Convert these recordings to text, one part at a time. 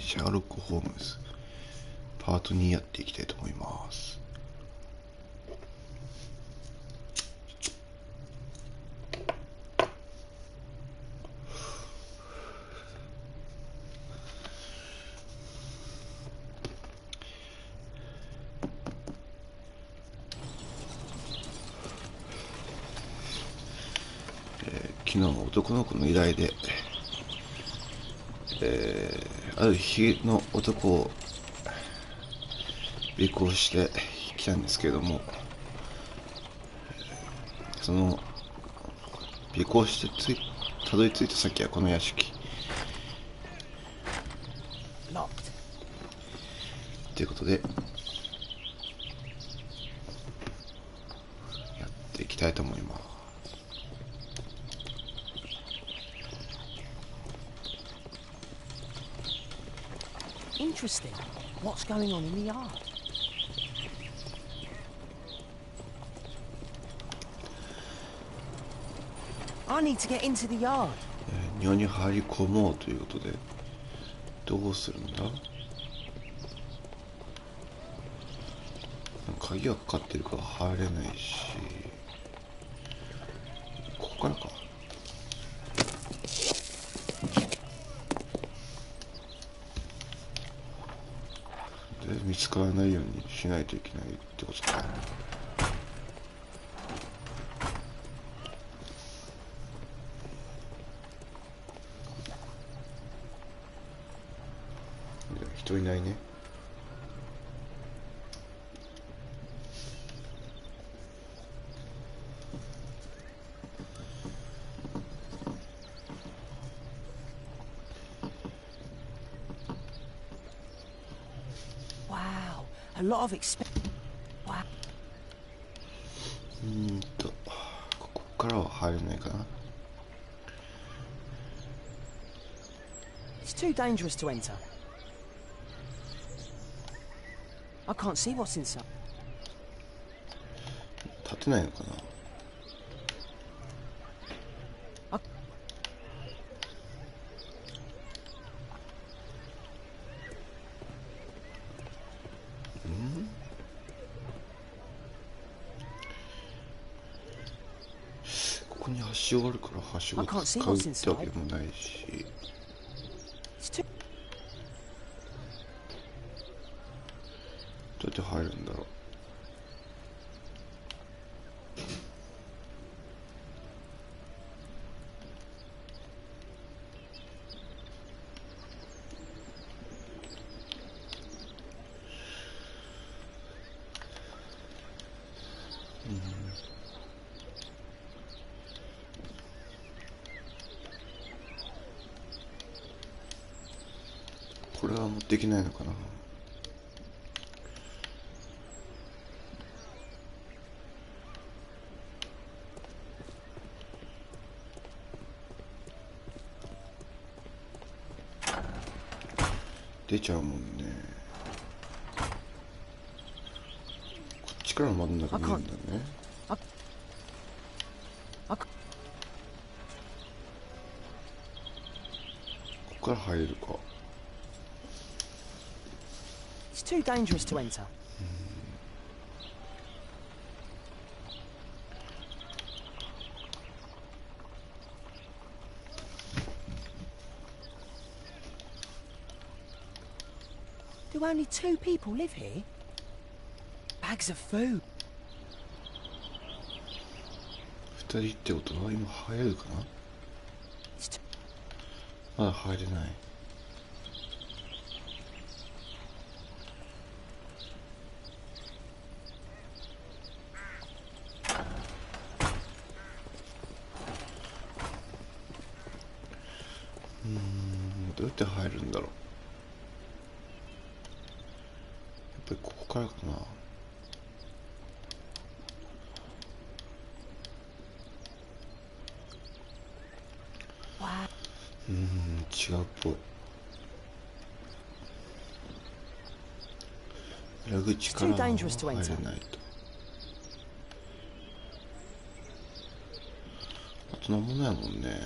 シャーロック・ホームズパート2やっていきたいと思います。昨日の男の子の依頼で、ある日の男を尾行してきたんですけれども、その尾行してたどり着いた先はこの屋敷ということでやっていきたいと思います。Interesting. What's going on in the yard? I need to get into the yard. 庭に入り込もうということで、どうするんだ？鍵がかかってるから入れないし、ここからか。で見つからないようにしないといけないってことか。人いないね。Wow, a lot of Wow. ここからは入れないかな。It's too dangerous to enter. I can't see what's inside. 立てないのかな。ここにはしごあるからはしご使うってわけでもないし。どうやって入るんだろう。これは持っていけないのかな。出ちゃうもんね。こっちから真ん中見えるんだね。ここから入れるか。It's too dangerous to enter. Do only 2 people live here? Bags of food. 2人ってことは今入れるかな。まだ入れない。どうやって入るんだろう。やっぱりここからかな。違うっぽい。裏口から入れないと。あとなんもないもんね。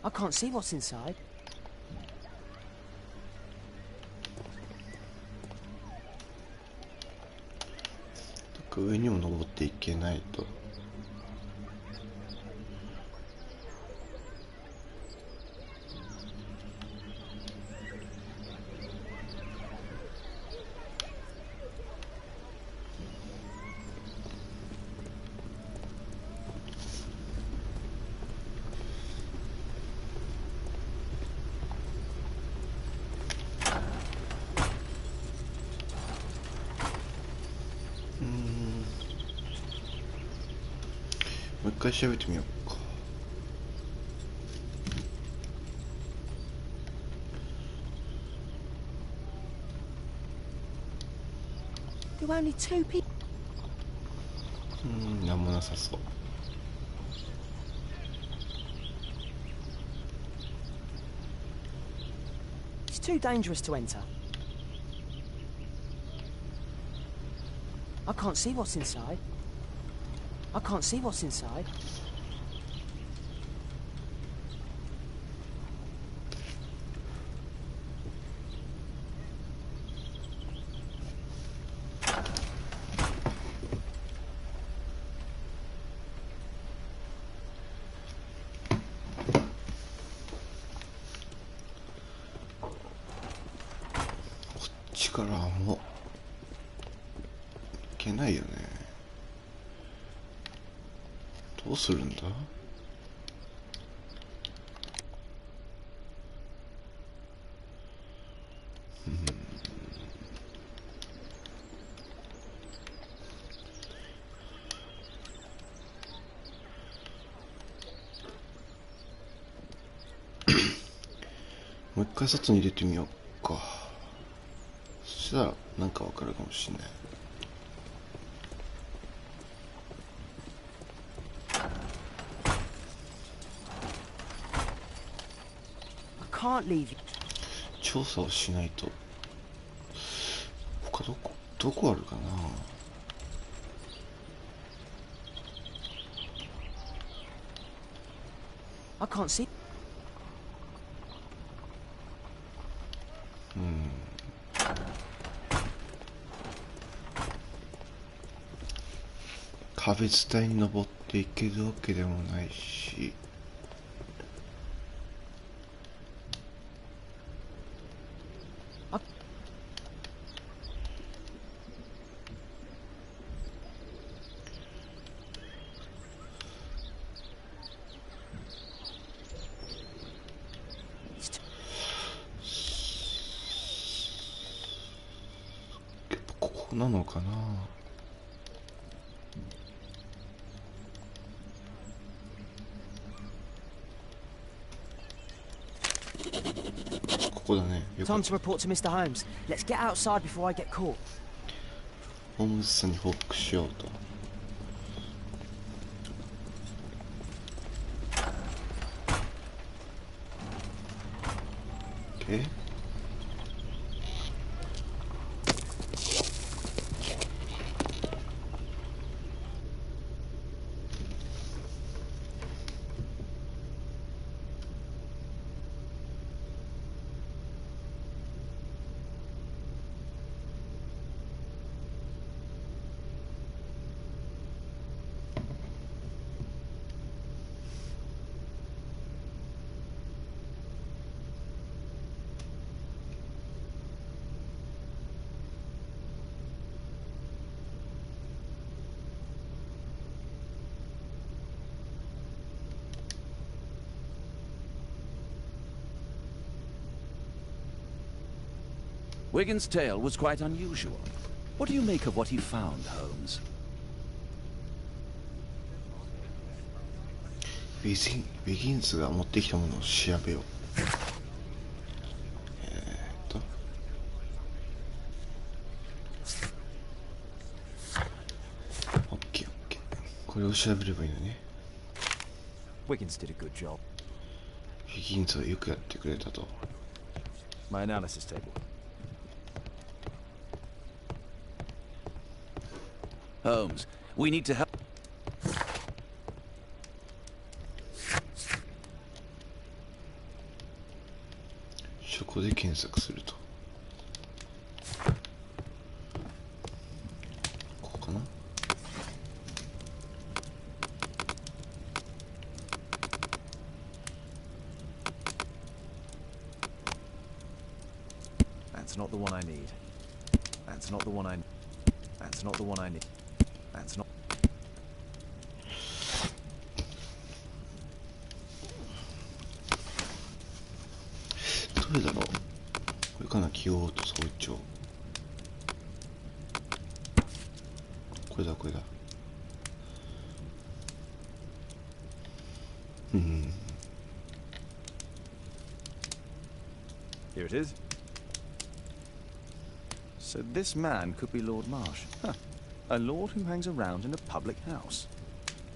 I can't see what's inside. 上にも登っていけないと。もう一回調べてみようか。There were only two people. なんもなさそう。It's too dangerous to enter. I can't see what's inside. I can't see what's inside.力もいけないよね。どうするんだ。もう一回外に入れてみようか。そしたらなんかわかるかもしれない。I can't leave you. 調査をしないと。他どこあるかな。I can't see. 壁伝いに登っていけるわけでもないし。ここなのかな。ここだね。よかっ Time た。 to report to Mr. Holmes. Let's get outside before I get caught. ホームズさんに報告しようと。OK。Wiggins' tale was quite unusual. What do you make of what he found, Holmes? ウィギンズが持ってきたものを調べよう。OK。これを調べればいいのね。Wiggins did a good job. ウィギンズはよくやってくれたと。 My analysis table. Holmes, we need to help. It こで検索すると、ここかな。That's not the one I need. That's not the one I. That's not the one I need. That's not. どれだろう。これかな、起用と早朝。これだこれだ。Here it is. So this man could be Lord Marsh. Huh. A lord who hangs around in a public house.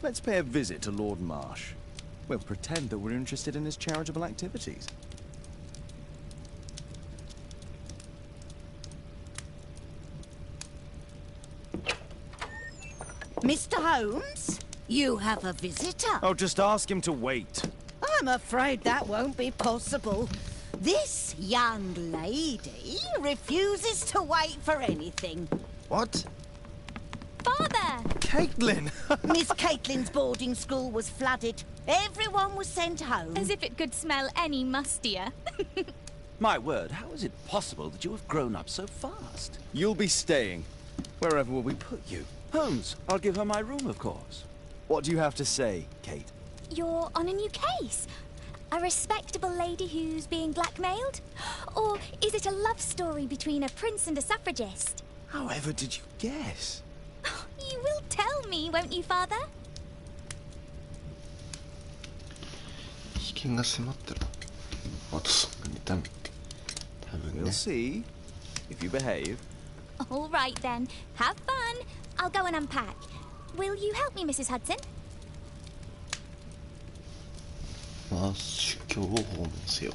Let's pay a visit to Lord Marsh. We'll pretend that we're interested in his charitable activities. Mr. Holmes, you have a visitor. Oh, just ask him to wait. I'm afraid that won't be possible. This young lady refuses to wait for anything. What? Father! Caitlin! Miss Caitlin's boarding school was flooded. Everyone was sent home. As if it could smell any mustier. My word, how is it possible that you have grown up so fast? You'll be staying. Wherever will we put you? Holmes, I'll give her my room, of course. What do you have to say, Kate? You're on a new case. A respectable lady who's being blackmailed? Or is it a love story between a prince and a suffragist? However did you guess? You will tell me, won't you, Father? 危険が迫ったらまたそんなにダメって多分 We'll ね。 see. If you behave. All right, then. Have fun. I'll go and unpack. Will you help me, Mrs. Hudson? まあ宗教を訪問せよ。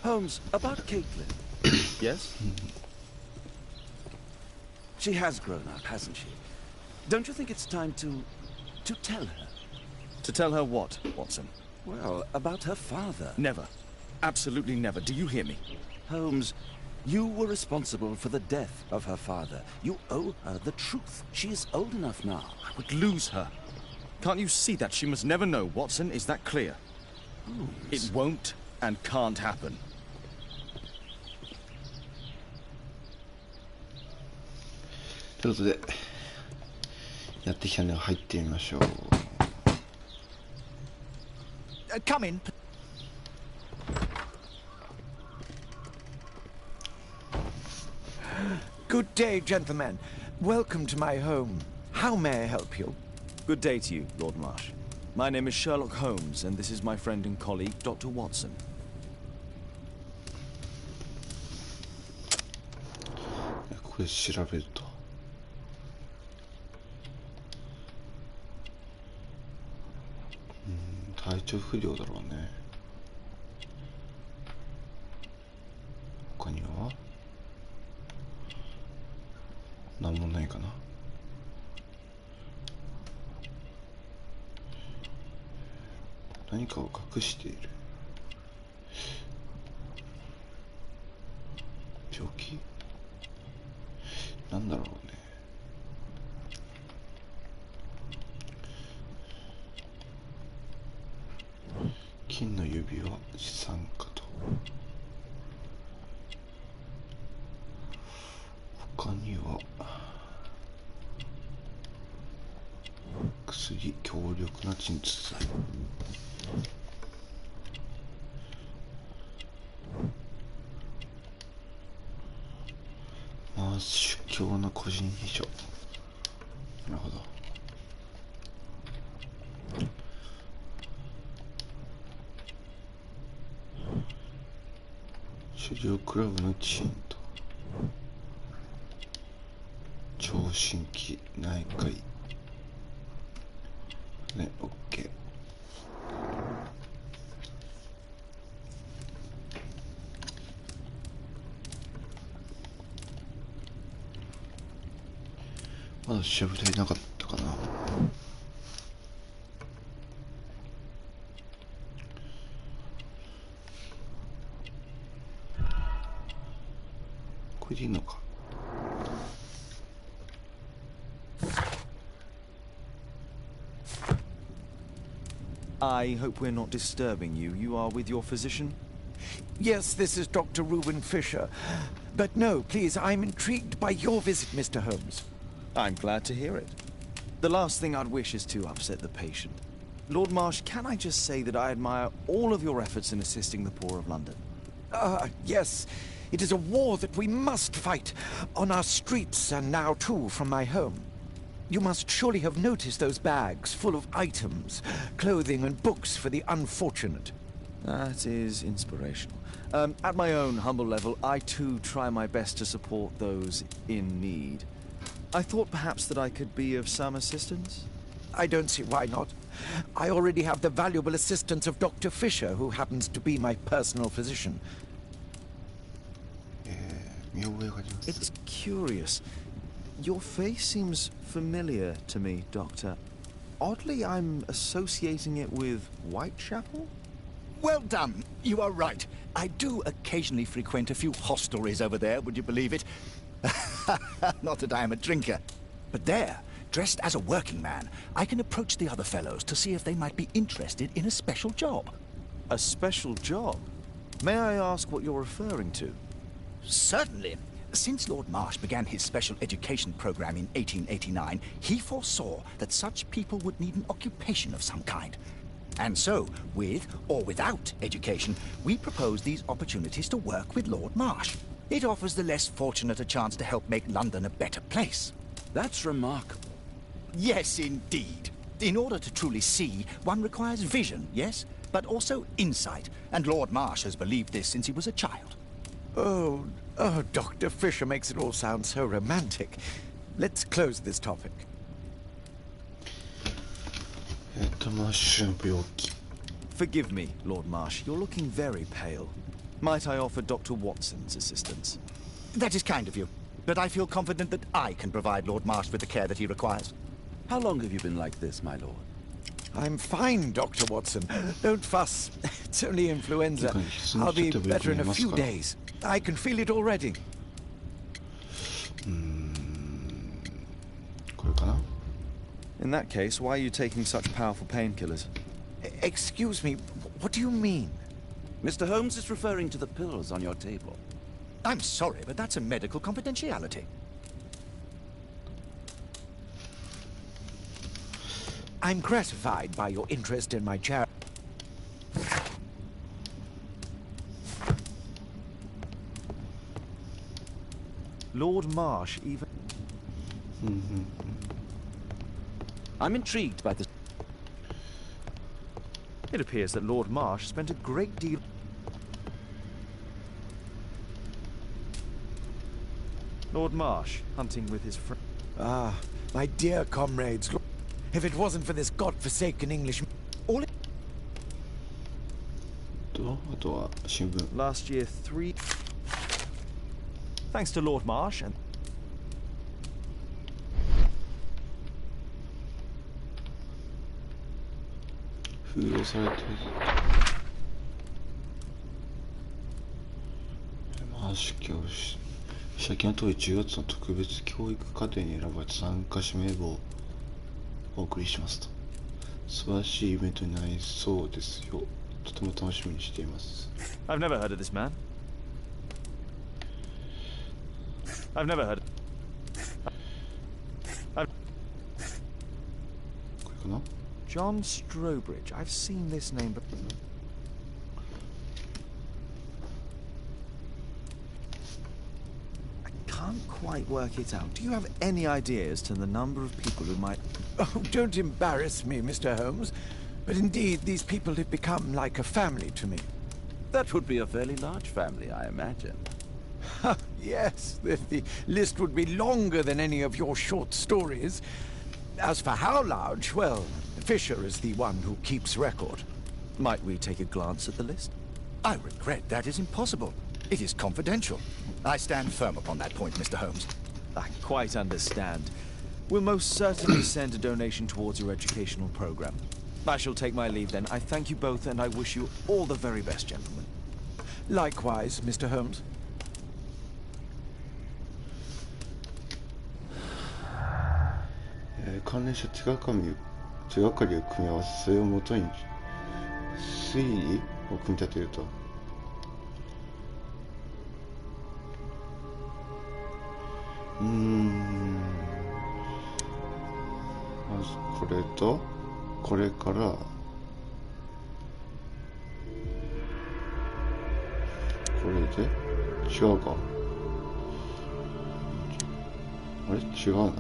Holmes, about Caitlin. Yes? She has grown up, hasn't she? Don't you think it's time to tell her? To tell her what, Watson? Well, about her father. Never. Absolutely never. Do you hear me? Holmes, you were responsible for the death of her father. You owe her the truth. She is old enough now. I would lose her. Can't you see that? She must never know, Watson. Is that clear? Holmes. It won't and can't happen. ということでやってきたので入ってみましょう。Come in. Good day, gentlemen. Welcome to my home. How may I help you? Good day to you, Lord Marsh. My name is Sherlock Holmes, and this is my friend and colleague, Dr. Watson. これ調べると体調不良だろうね。他には何もないかな。何かを隠している。病気なんだろうね。金の指輪資産家とには薬、強力な鎮痛剤。まず主教の個人秘書。なるほど。主流クラブの一員と聴診器内科医ね、OK。まだ調べ足りなかったかな。これでいいのか。I hope we're not disturbing you. You are with your physician? Yes, this is Dr. Reuben Fisher. But no, please, I'm intrigued by your visit, Mr. Holmes. I'm glad to hear it. The last thing I'd wish is to upset the patient. Lord Marsh, can I just say that I admire all of your efforts in assisting the poor of London? Yes. It is a war that we must fight, on our streets and now too from my home. You must surely have noticed those bags full of items, clothing and books for the unfortunate. That is inspirational. At my own humble level, I too try my best to support those in need. I thought perhaps that I could be of some assistance? I don't see why not. I already have the valuable assistance of Dr. Fisher, who happens to be my personal physician. It's curious. Your face seems familiar to me, Doctor. Oddly, I'm associating it with Whitechapel? Well done. You are right. I do occasionally frequent a few hostelries over there, would you believe it? Not that I am a drinker. But there, dressed as a working man, I can approach the other fellows to see if they might be interested in a special job. A special job? May I ask what you're referring to? Certainly. Since Lord Marsh began his special education program in 1889, he foresaw that such people would need an occupation of some kind. And so, with or without education, we propose these opportunities to work with Lord Marsh. It offers the less fortunate a chance to help make London a better place. That's remarkable. Yes, indeed. In order to truly see, one requires vision, yes? But also insight. And Lord Marsh has believed this since he was a child. Oh, Dr. Fisher makes it all sound so romantic. Let's close this topic. マッシュの病気。 Forgive me, Lord Marsh. You're looking very pale. Might I offer Dr. Watson's assistance? That is kind of you. But I feel confident that I can provide Lord Marsh with the care that he requires. How long have you been like this, my lord? I'm fine, Dr. Watson. Don't fuss. It's only influenza. I'll be better in a few days. I can feel it already. これかな? In that case, why are you taking such powerful painkillers? Excuse me, what do you mean? Mr. Holmes is referring to the pills on your table. I'm sorry, but that's a medical confidentiality. I'm gratified by your interest in my charity. Lord Marsh even... I'm intrigued by this. It appears that Lord Marsh spent a great deal... Lord Marsh, hunting with his friend... Ah, my dear comrades, if it wasn't for this godforsaken Englishman, all it... あとは新聞。 Last year, 3... Thanks to Lord Marsh and... 封印されている。マーシュ教師。先の通り10月の特別教育課程に選ばれた参加者名簿をお送りしますと。素晴らしいイベントになりそうですよ。とても楽しみにしています。I've never heard of this man. I've never heard... これかな。 John Strobridge. I've seen this name, but I can't quite work it out. Do you have any idea as to the number of people who might... Oh, don't embarrass me, Mr. Holmes. But indeed, these people have become like a family to me. That would be a fairly large family, I imagine. Yes, the list would be longer than any of your short stories. As for how large, well, Fisher is the one who keeps record. Might we take a glance at the list? I regret that is impossible. It is confidential. I stand firm upon that point, Mr. Holmes. I quite understand. We'll most certainly send a donation towards your educational program. I shall take my leave then. I thank you both, and I wish you all the very best, gentlemen. Likewise, Mr. Holmes. 関連した手がかりを組み合わせ、それをもとに推理を組み立てると。まずこれとこれからこれで違うか。あれ違うな。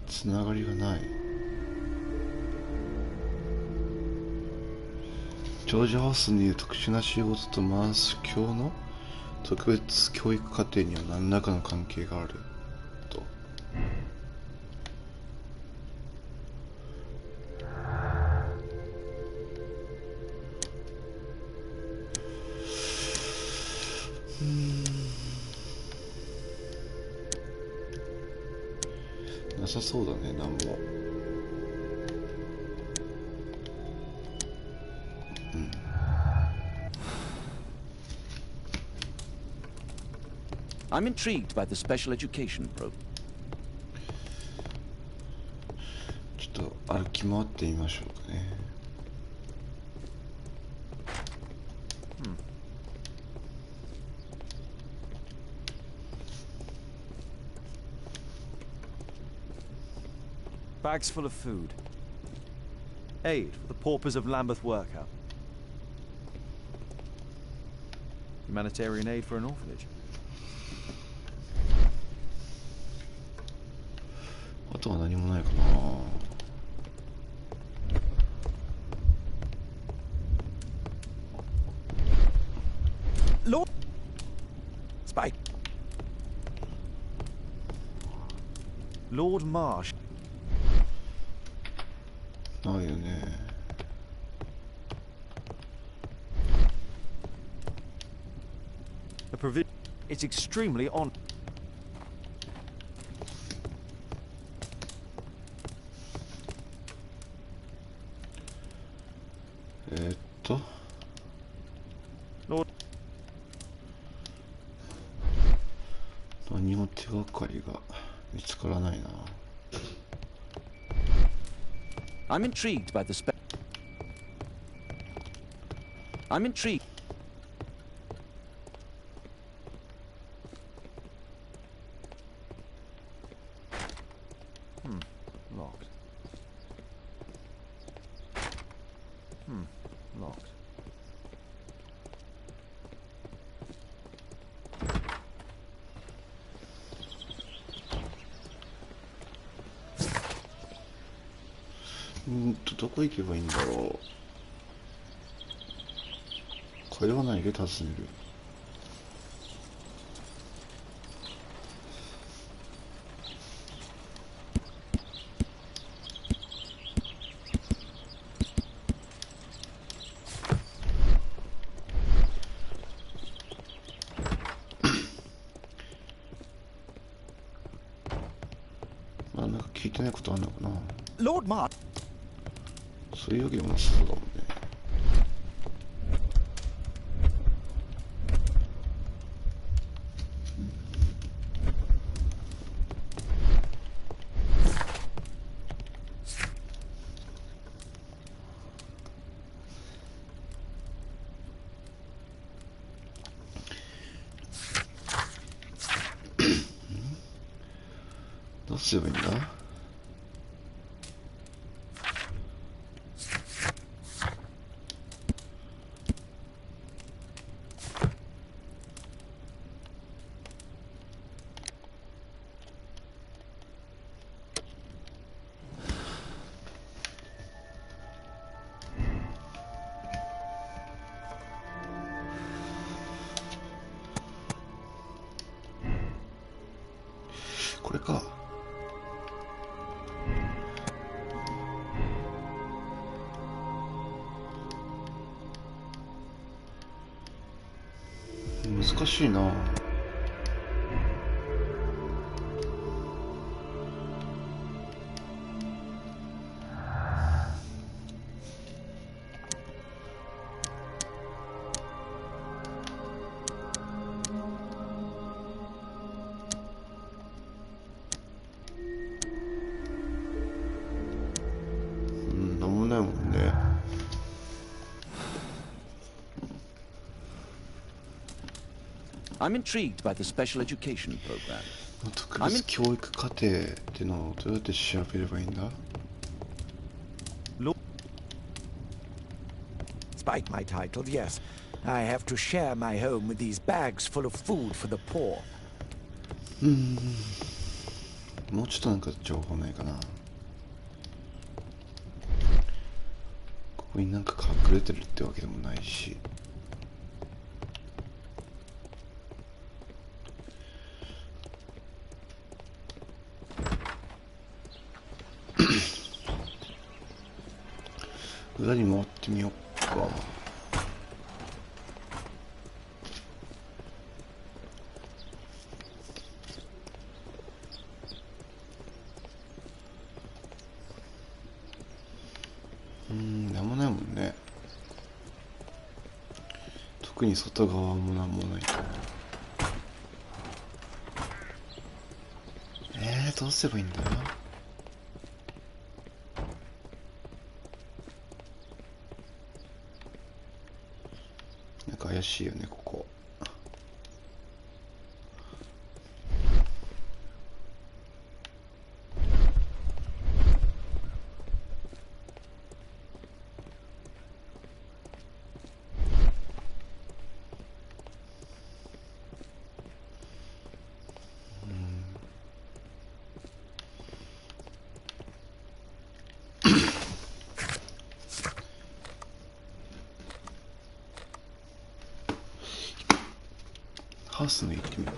つながりがない。ジョージハウスにいる特殊な仕事とマース教の特別教育課程には何らかの関係があると。なさそうだね、なんも。I'm intrigued by the special education program. ちょっと歩き回ってみましょうかね。Bags full of food. Aid for the paupers of Lambeth Workout. Humanitarian aid for an orphanage. あとは何もないかな。Lord Spike. Lord Marsh. ないよね。A provision. It's extremely on. 何も手がかりが見つからないな。I'm intrigued by the I'm intrigued. Locked. Locked. どこ行けばいいんだろう。会話内で尋ねる。まあなんか聞いてないことあるのかな。 Lord Marsh. そういうわけでもそうだもんね。すればいいんだ？これか。難しいな。なんもないもんね。I'm intrigued by the special education program. 特別教育課程ってのをどうやって調べればいいんだ？ Despite my title, yes, I have to share my home with these bags full of food for the poor. もうちょっとなんか情報ないかな。ここになんか隠れてるってわけでもないし。裏に回ってみようか。なんもないもんね。特に外側もなんもない。どうすればいいんだ？なんか怪しいよね、ここ。ハウスの行ってみよう。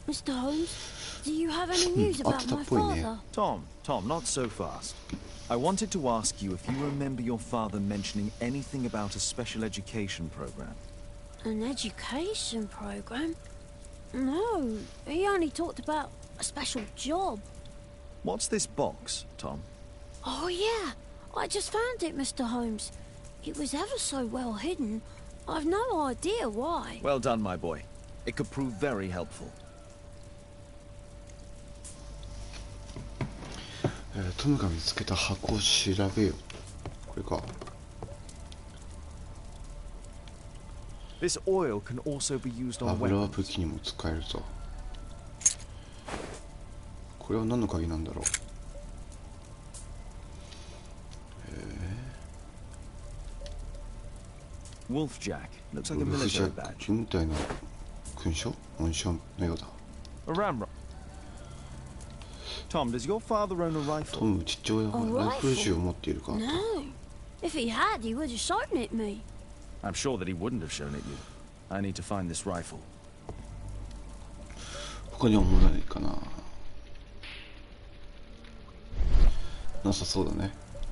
Mr. Holmes, do you have any news about my father? Tom, not so fast. I wanted to ask you if you remember your father mentioning anything about a special education program. An education program? No, he only talked about a special job. What's this box, Tom? Oh yeah, I just found it, Mr. Holmes. It was ever so well hidden. I've no idea why. Well done, my boy. It could prove very helpful. トムが見つけた箱を調べよう。これか。This oil can also be used on 油は weapons. 武器にも使えるぞ。これは何の鍵なんだろう。Wolfjack. Looks ウ like a ルフジャ military ック badge. 軍隊の勲章紋章のようだ。 A ramrod. Tom, does your father own a ト rifle? ム父親はライフル銃を持っているか。 No. If he had, he would have shown it me. I'm sure that he wouldn't have shown it you. I need to find this rifle. 他には思わないかな。なさそうだね。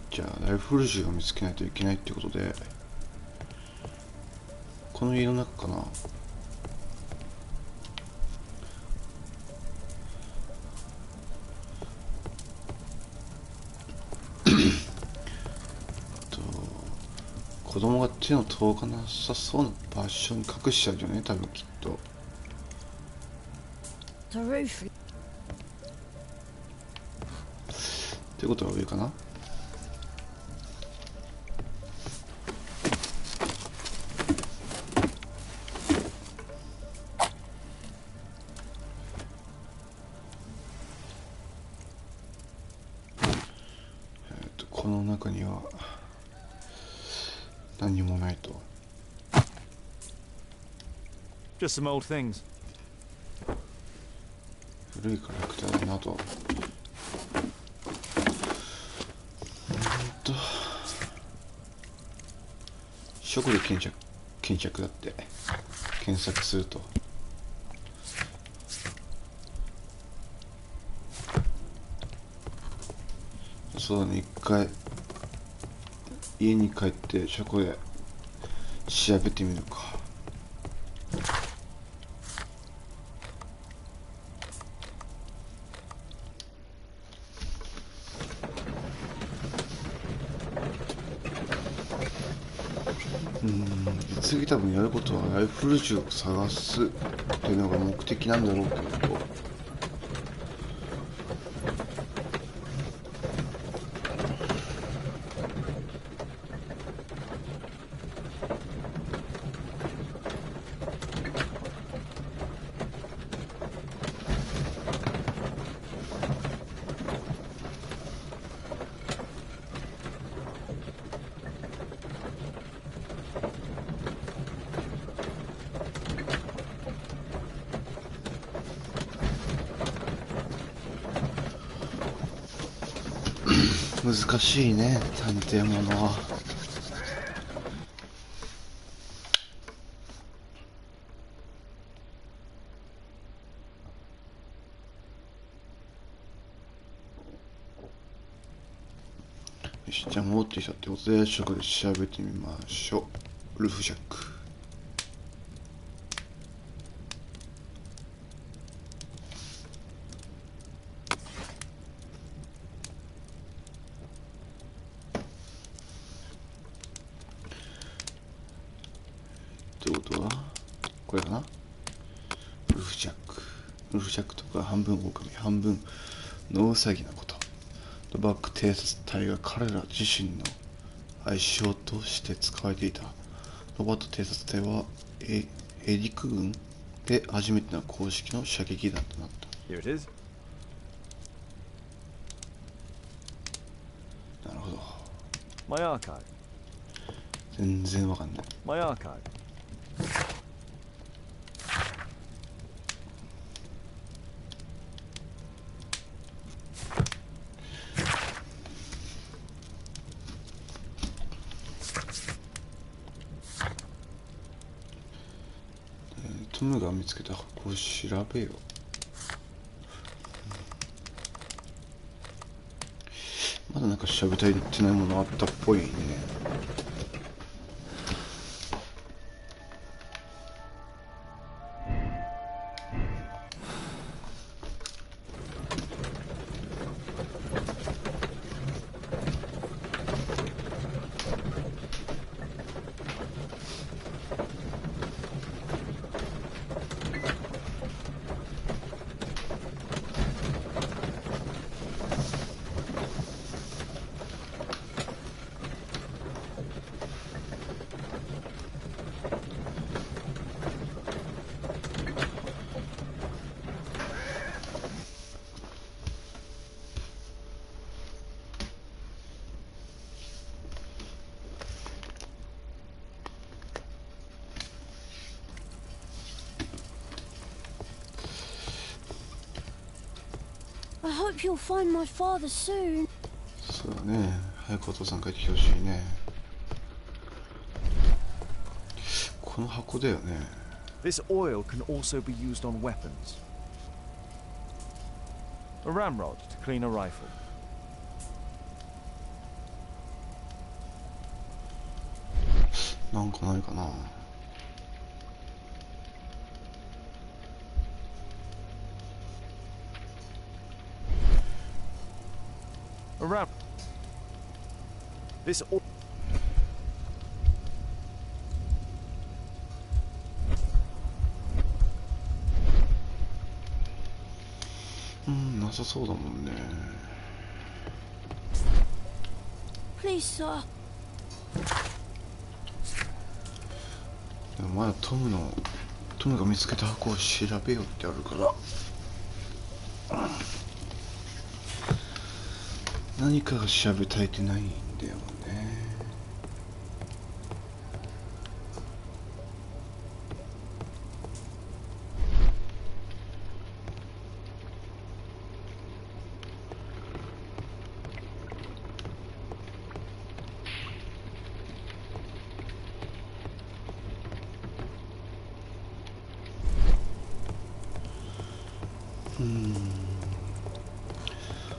じゃあライフル銃を見つけないといけないってことで、この家の中かな。子供が手の届かなさそうな場所に隠しちゃうよね、多分きっと。 The roof. ってことは上かな。この中には何もないと。 Just some old things. 古いからくだらなと。食で検索だって検索すると。そうだね、一回家に帰って書庫で調べてみるか。次多分やることはライフル銃を探すっていうのが目的なんだろうけど、難しいね、探偵ものは。よし、じゃあ戻ってきたってことで書庫で調べてみましょう。ウルフジャック。ってことはこれかな。ウルフジャック。ウルフジャックとか半分狼半分ノウサギなこと。ドバック偵察隊が彼ら自身の愛称として使われていた。ロバート偵察隊はエリク軍で初めての公式の射撃団となった。 Here it is. なるほど。 My archive. 全然わかんない。 My archive. トムが見つけた箱を調べよう。まだなんか調べたいってないものあったっぽいね。I hope you'll find my father soon. そうだね、早くお父さん帰ってきてほしいね。この箱だよね。 This oil can also be used on weapons. A ramrod to clean a rifle. なんかないかな。Around this oil. なさそうだもんね。 Please, sir. でもまだトムが見つけた箱を調べようってあるから、何かが調べ足りてないんだよね。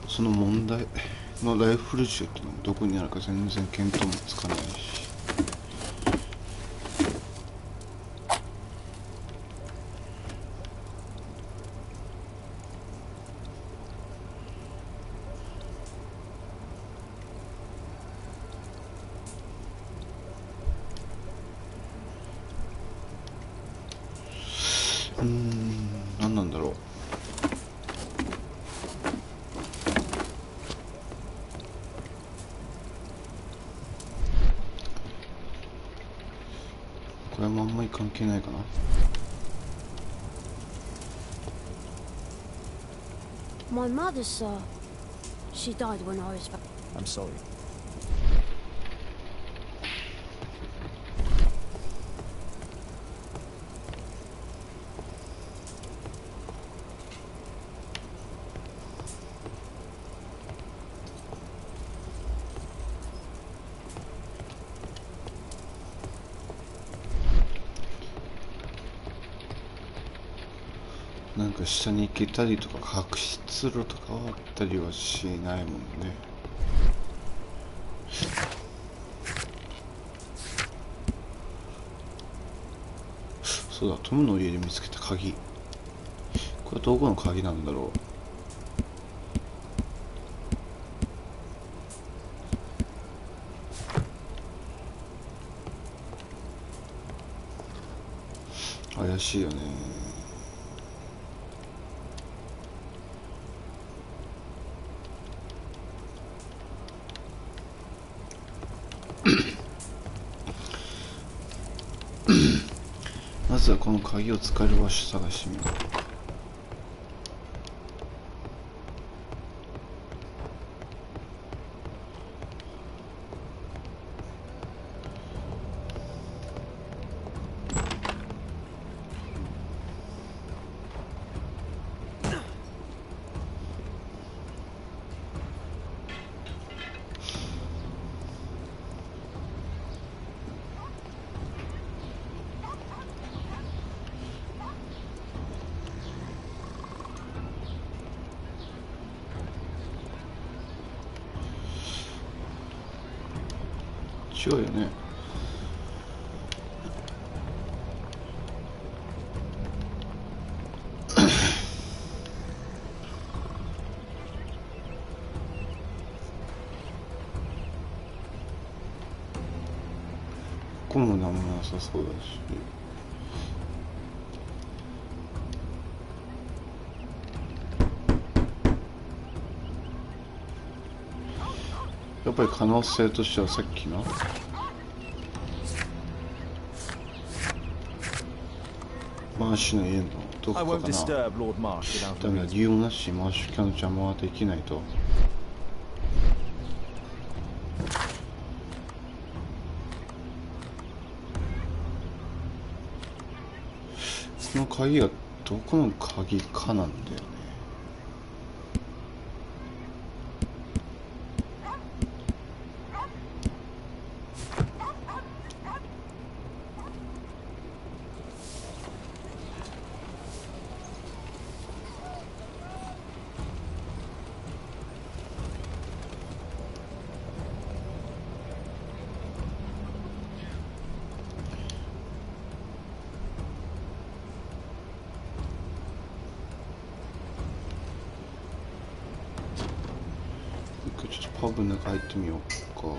その問題のライフル銃ってのはどこにあるか全然見当もつかないし。何なんだろう。これもあんまり関係ないかな。My mother, sir. She died when I was... I'm sorry. なんか下に行けたりとか隠し通路とかはあったりはしないもんね。そうだ、トムの家で見つけた鍵。これどこの鍵なんだろう。怪しいよね。まずはこの鍵を使える場所探してみよう。違うよね。ここも何もなさそうだし。やっぱり可能性としてはさっきのマーシュの家のどこかかな。だから理由もなしマーシュキャの邪魔はできないと。この鍵がどこの鍵かなんだよね。ちょっとパブの中入ってみようか。こ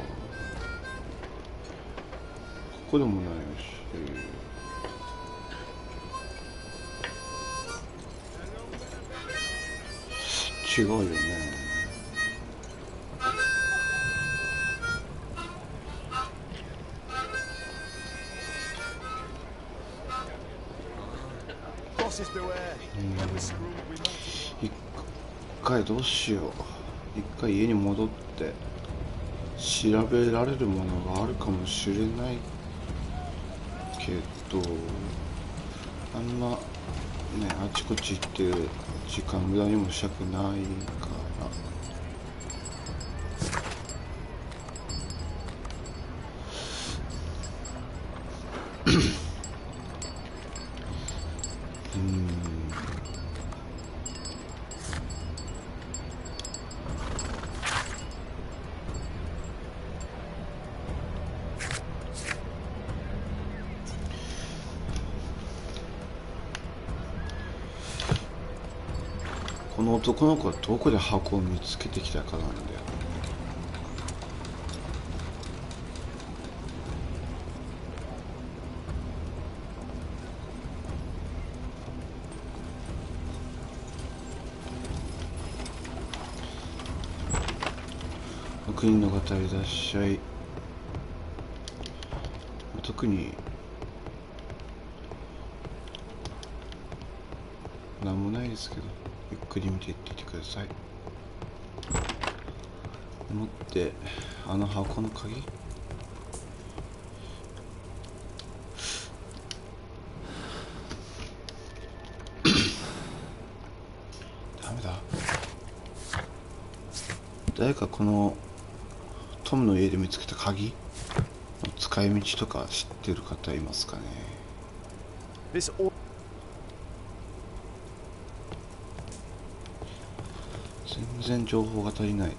こでもないし、違うよね。一回どうしよう。一回家に戻って調べられるものがあるかもしれないけど、あんまねあちこち行ってる時間無駄にもしたくないからこの男の子はどこで箱を見つけてきたかなんだよ。お国の方いらっしゃい。特になんもないですけど、ゆっくり見ていってください。持ってあの箱の鍵、ダメだ。誰かこのトムの家で見つけた鍵の使い道とか知ってる方いますかね。全然情報が足りない。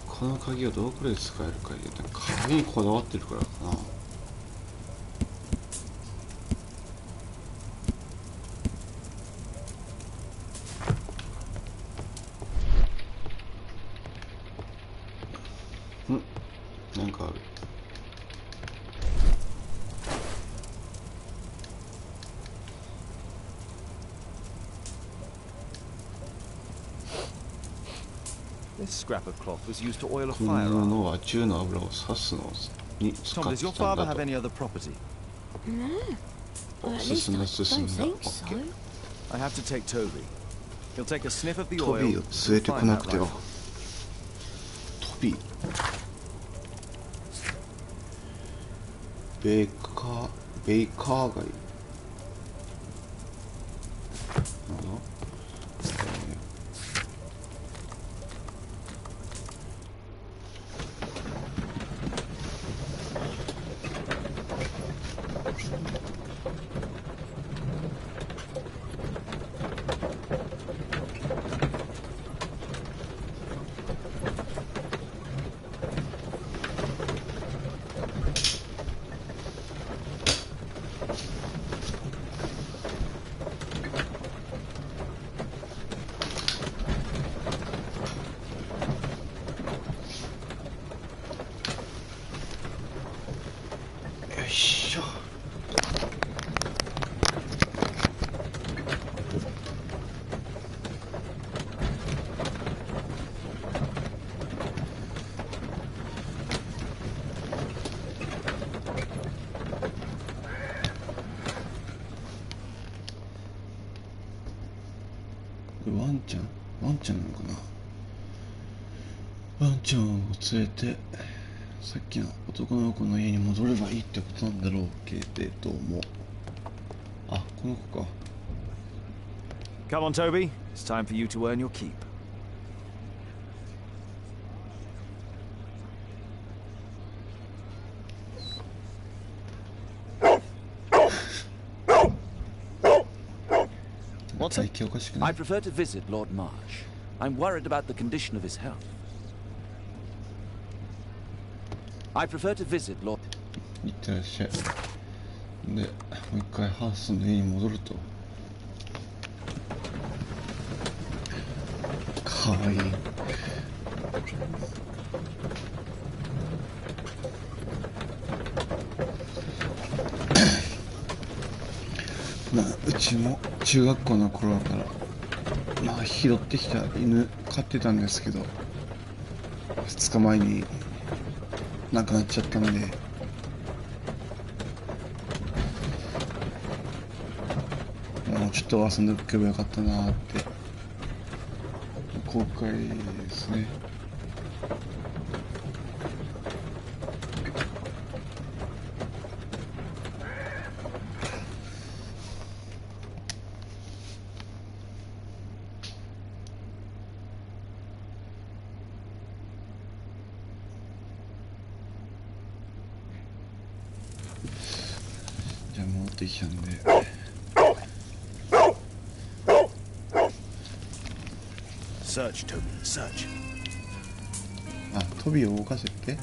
この鍵をどこで使えるかで、鍵にこだわってるからかな。なんかある。This scrap of cloth was used to oil a こんな firearm. のは銃の油を刺すのに使 Tom, っ does て your たん father だ have と。 any other property? No. Well, at 進 least ん I だ進 don't んだ。 think OK。 so. I have to take Toby. He'll take a sniff of the ト oil ビーを連れてこ and な find く that ては。 rifle. トビー。ベイカー街。なるほど。よいしょ。ワンちゃんなのかな。ワンちゃんを連れてさっきの男の子の家に戻ればいいってことなんだろうけれども、あ、この子か。 Come on, Toby. It's time for you to earn your keep. 体型おかしくない？ I prefer to visit Lord Marsh. I'm worried about the condition of his health. I prefer to visit Lord... いってらっしゃい。で、もう一回ハースの家に戻ると。かわいい。まあ、うちも中学校の頃からまあ拾ってきた犬飼ってたんですけど、2日前に亡くなっちゃったので、もうちょっと遊んでおけばよかったなーって後悔ですね。じゃあ戻ってきたんで、Search, Toby, search. あ、トビを動かせって。で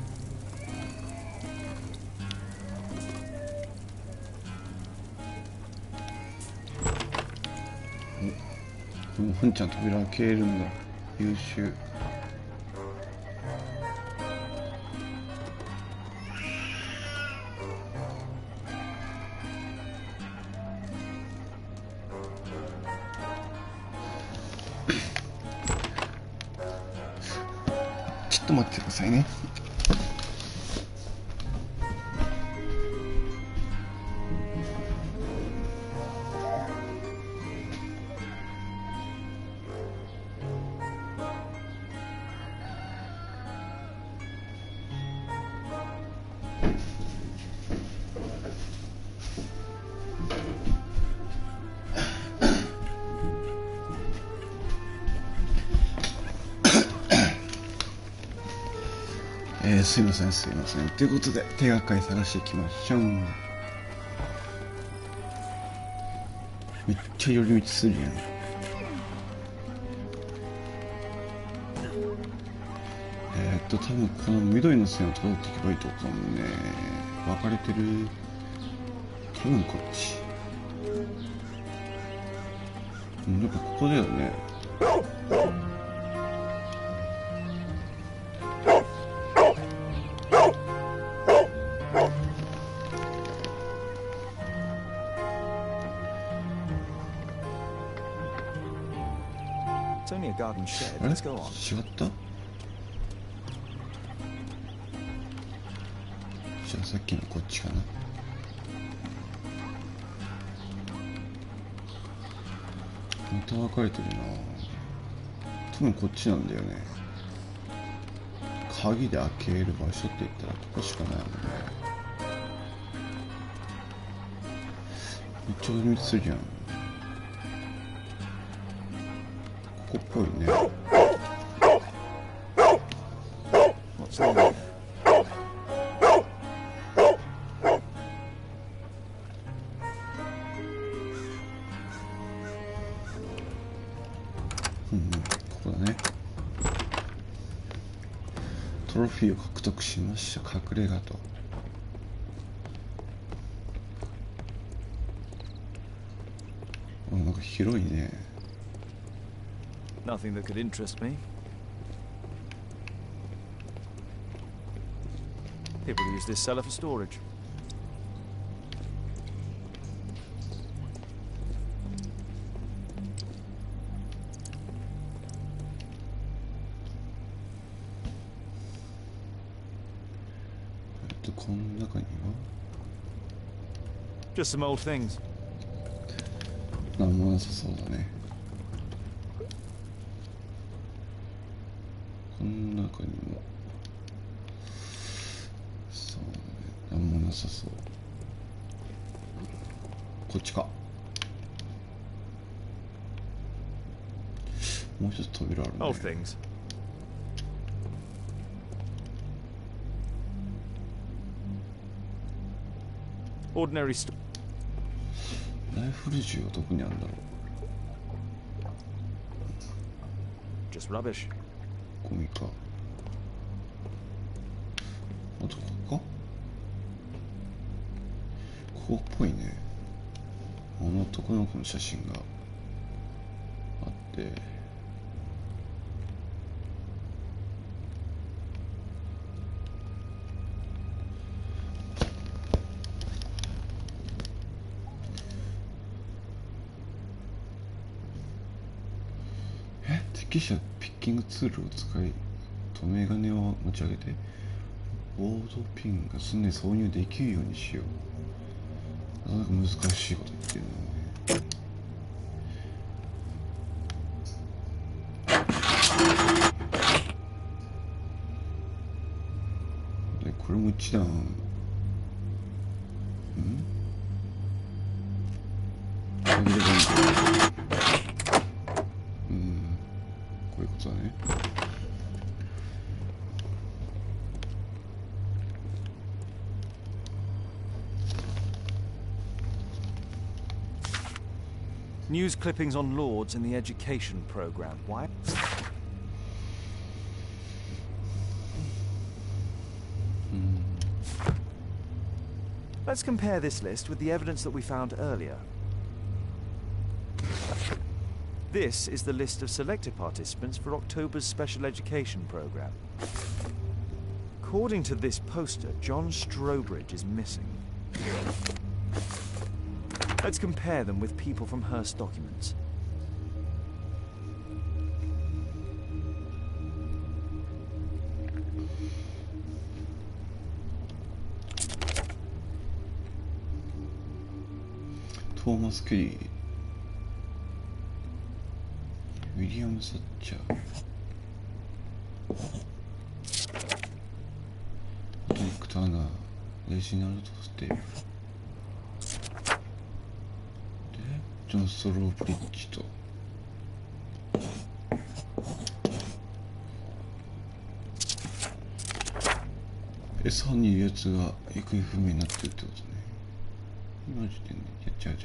もふんちゃん扉開けれるんだ。優秀。ちょっと待ってくださいね。すいませんすいません。ということで手がかり探していきましょう。めっちゃ寄り道するやん。多分この緑の線を辿っていけばいいとかもね、分かれてる。多分こっち。なんかここだよね。It's only a garden shed. あれ？ Let's go on. 違った？じゃあさっきのこっちかな。また分かれてるな。多分こっちなんだよね。鍵で開ける場所って言ったらここしかないもんね。めっちゃ寄り道するじゃん。ここっぽいね。What's in there? ここだね。トロフィーを獲得しました。隠れ家と。なんか広いね。Nothing that could interest me. People use this cellar for storage. この中には Just some old things. なんもなさそうだね。この中にもそうだね、なんもなさそう。こっちか。もう一つ扉あるね。 Old things. Ordinary ライフル銃はどこにあるんだろ just rubbish. ゴミか。あとここか。ここっぽいね。あの男の子の写真があって、敵者ピッキングツールを使い留め金を持ち上げてボードピンがすんで挿入できるようにしよう。なかなか難しいこと言ってるのね。でこれも一段こういうことだね。News clippings on lords in the education program. Why? Let's compare this list with the evidence that we found earlier. This is the list of selected participants for October's special education program. According to this poster, John Strobridge is missing. Let's compare them with people from Hearst documents. Thomas Kelly, William Thatcher, Dick Turner, Reginald Stable, ジョン・ストローブリッジと餌にいるやつが行方不明になってるってことね。今の時点でじゃあ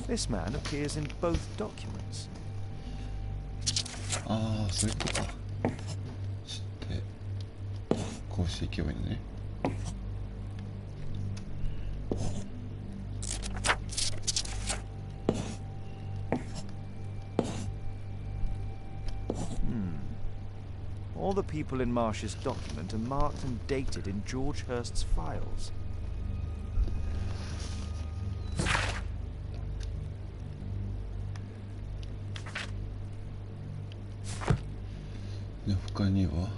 This man appears in both documents. ああ、そういうことか。知ってこうしていけばいいのね。All the people in Marsh's document are marked and dated in George Hurst's files. 他には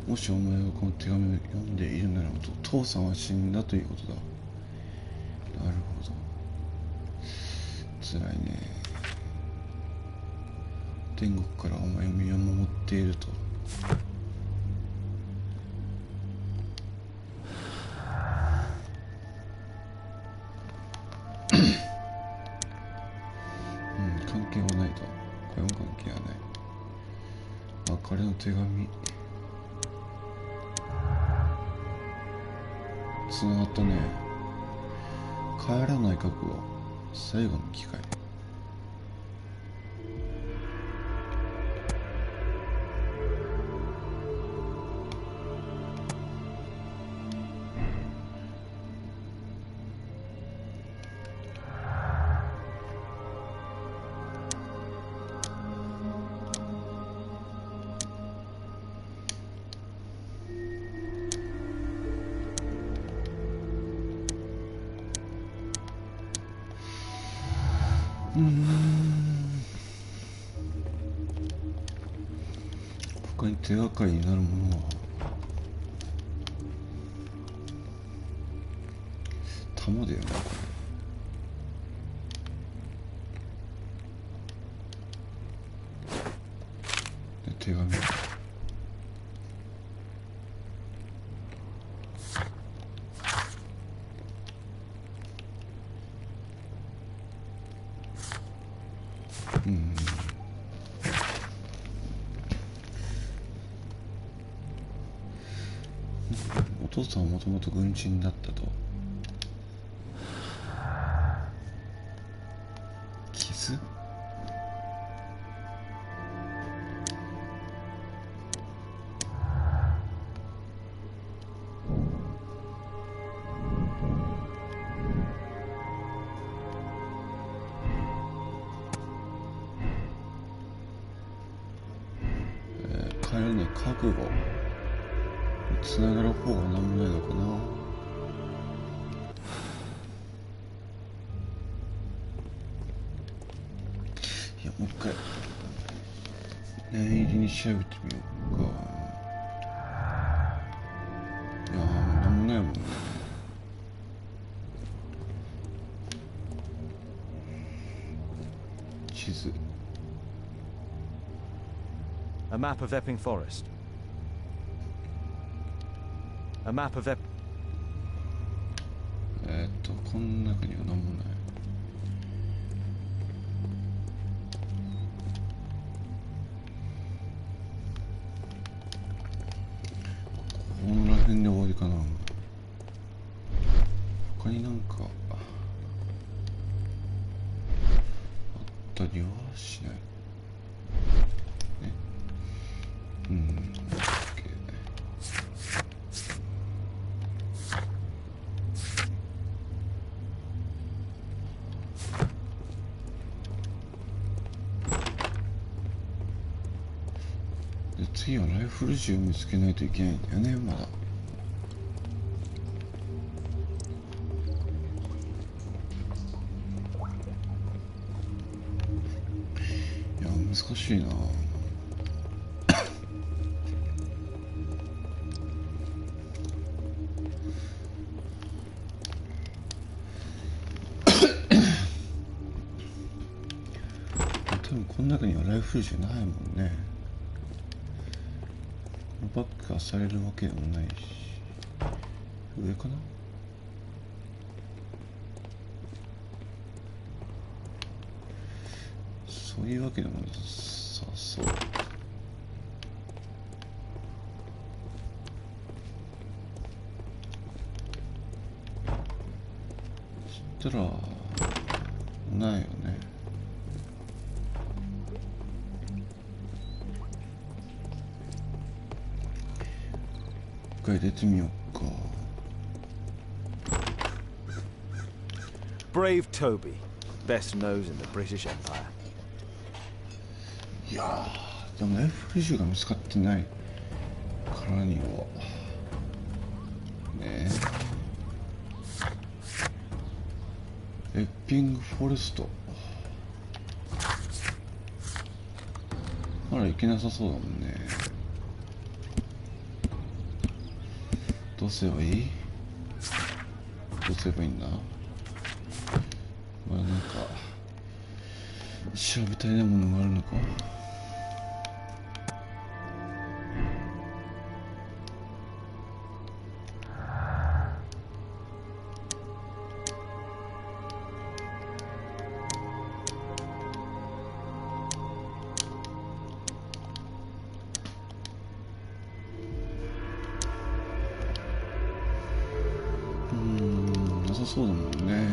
もしお前がこの手紙を読んでいるならば父さんは死んだということだ。なるほど。辛いね。天国からお前を見守っていると。関係はないと。これも関係はない。別れの手紙。つながったね。帰らない覚悟。最後の機会。他に手がかりになるものは弾だよね、これ。で手紙。父さんはもともと軍人だったと。傷？帰るね、覚悟つながる方が何もないのかな。いや、もう一回念入りに調べてみようか。いやー、何もないもんね。地図。A map of Epping Forest. A map of Epping. この中には何もない。このら辺で終わりかな。他になんかあったりはしない。次はライフル銃を見つけないといけないんだよね、まだ。いや、難しいな。多分この中にはライフル銃ないもんね。バックがされるわけでもないし、上かな。そういうわけでもなさそう。そしたらないよね。一回出てみようか。Brave Toby, best nose in the British Empire. いやー、でもライフル銃が見つかってないからにはねえ。エッピングフォレスト、あら、行けなさそうだもんね。どうすればいい？どうすればいいんだ？まあ、なんか調べたいなものがあるのか。なさそうだもんね。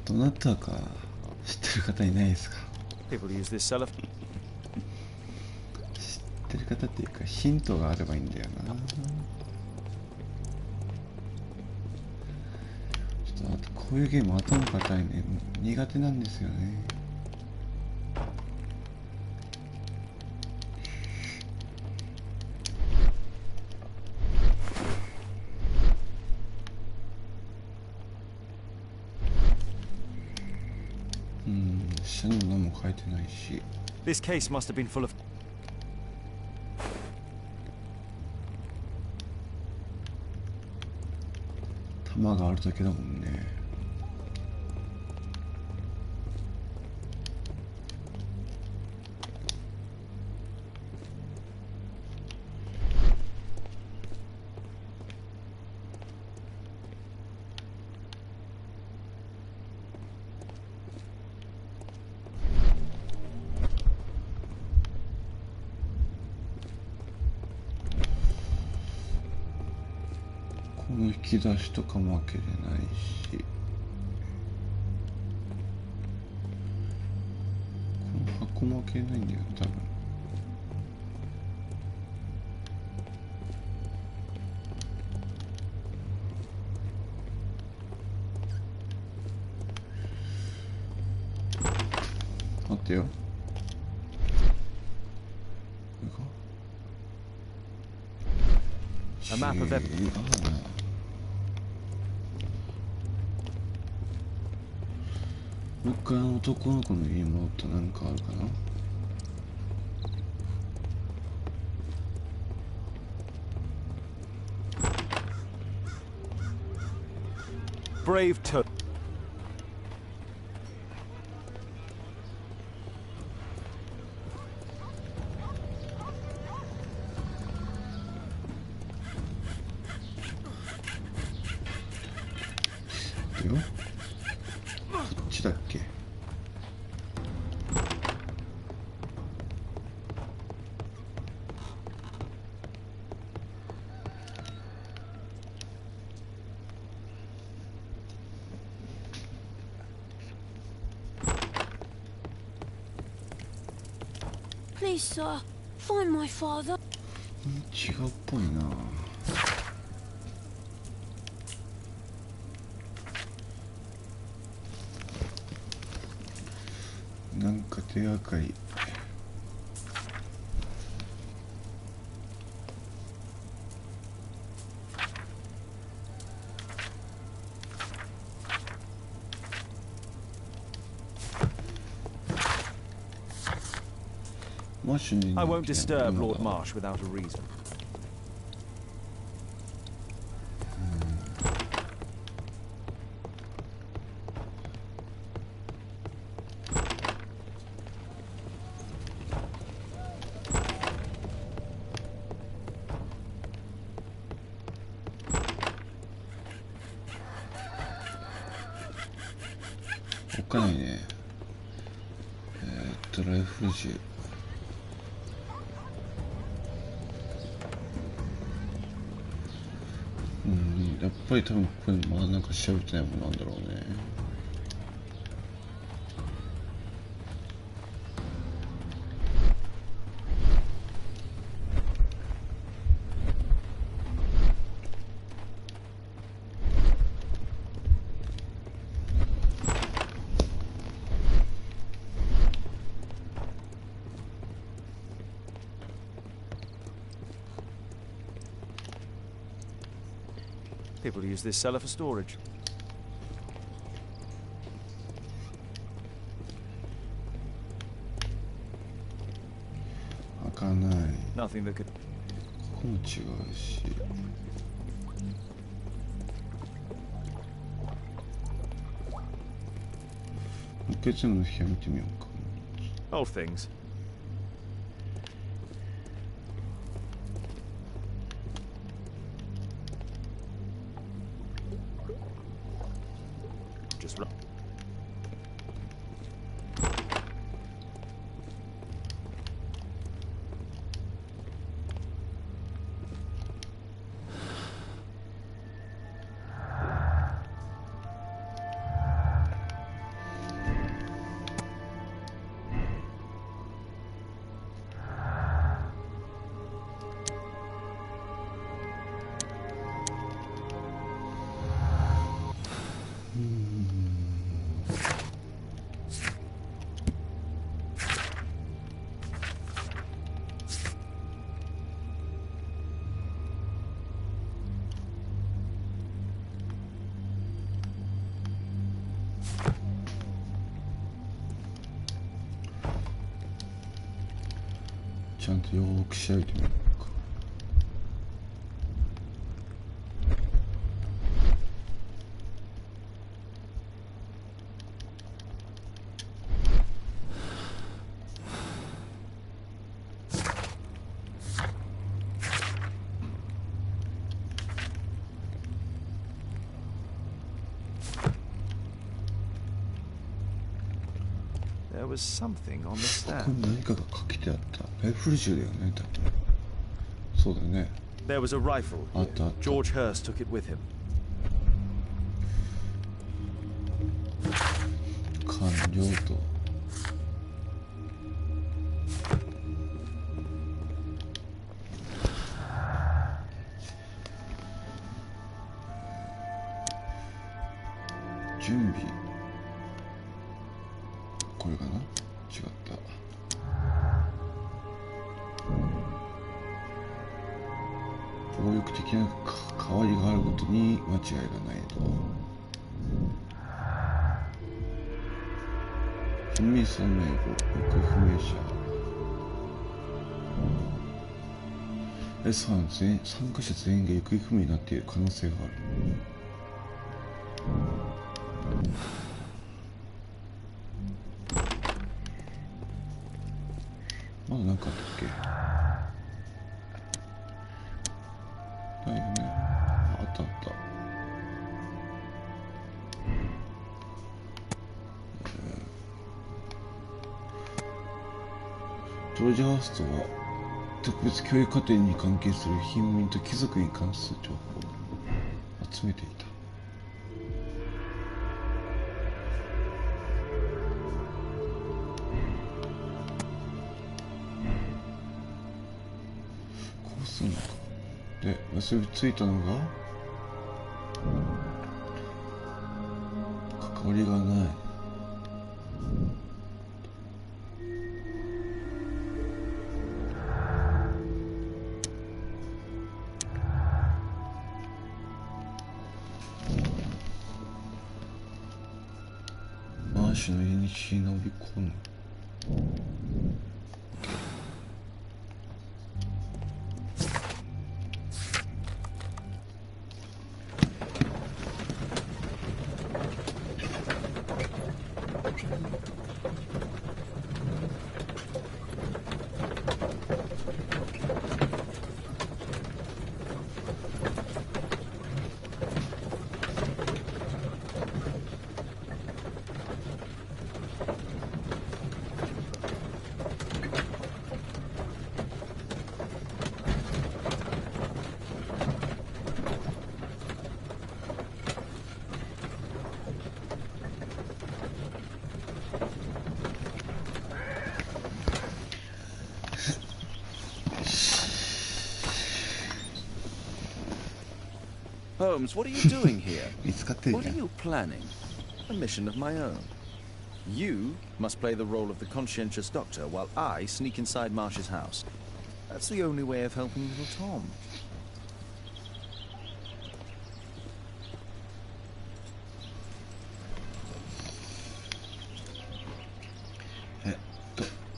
どなたか知ってる方いないですか？ People use this cellar. 知ってる方っていうかヒントがあればいいんだよな。ちょっとあとこういうゲーム頭固いね、苦手なんですよね。下にも何も書いてないし。 This case must have been full of. 弾があるだけだもんね。の引き出しとかも開けれないし、この箱も開けれないんだよ多分。待ってよ。A map of everything. もう一回男の子の家に戻ったら何かあるかな。Brave to. こっちだっけ。Please, sir, find my father. 違うっぽいな。なんか手がかり。I won't disturb Lord Marsh without a reason. おっかないね。ライフル銃。やっぱり多分ここにまだなんか調べてないものなんだろうね。People use this cellar for storage. 開かない。 Nothing that could. ここも違うし。もう一回全部の部屋見てみようか。 Old things. Just run.ちゃんとよーく調べてみようか。There was something on the ここ stand. に何かがかけてあった。ライフル銃だよね、多分。そうだよね。There was a rifle. あったあった。 George Hurst took it with him. 完了と。準備。これかな？違った。暴力的な変わりがあることに間違いがないと。不明者名簿、行方不明者。参加者全員が行方不明になっている可能性がある。まだ何かあったっけ？だいぶね。あったあった。ジョージ・ハーストは特別教育課程に関係する貧民と貴族に関する情報を集めていた。こうするのか。で、結びついたのが関わりがない。マーシュの家に忍び込む。Holmes, what are you doing here? 見つかってる What じゃ are ん。 you planning? A mission of my own. You must play the role of the conscientious doctor while I sneak inside Marsh's house. That's the only way of helping little Tom.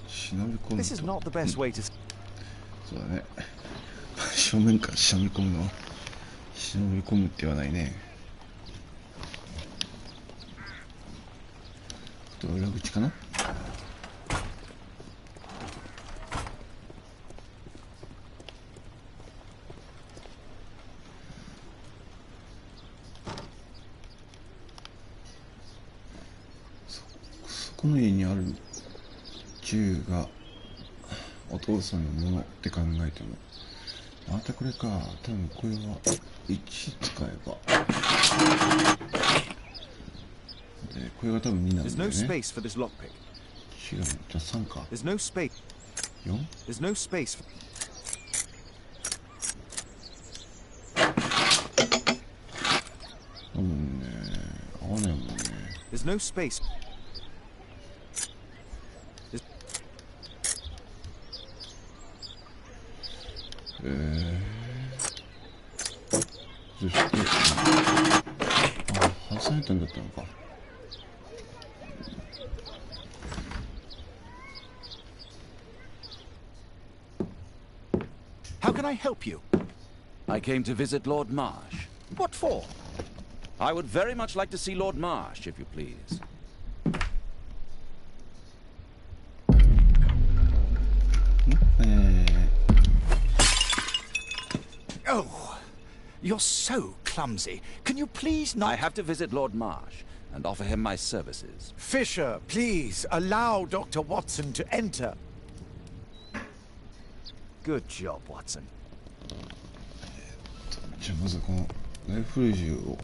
忍び込むと。 This is not the best way to... そうだね。正面から忍び込むの。忍び込むって言わないね。裏口かな。そこの家にある銃がお父さんのものって考えても、またこれか。多分これは1使えば、でこれが多分2なんだよね。 There's no space for this lockpick. 違う。じゃあ3か。 There's no space. 4? There's no space for... 多分ね、合わないもんね。 There's no space. そして、外されたんだったのか。How can I help you? I came to visit Lord Marsh. What for? I would very much like to see Lord Marsh, if you please. Oh, you're so clumsy. Can you please not... I have to visit Lord Marsh and offer him my services. Fisher, please allow Dr. Watson to enter. Good job, Watson. じゃあまずこのライフル銃を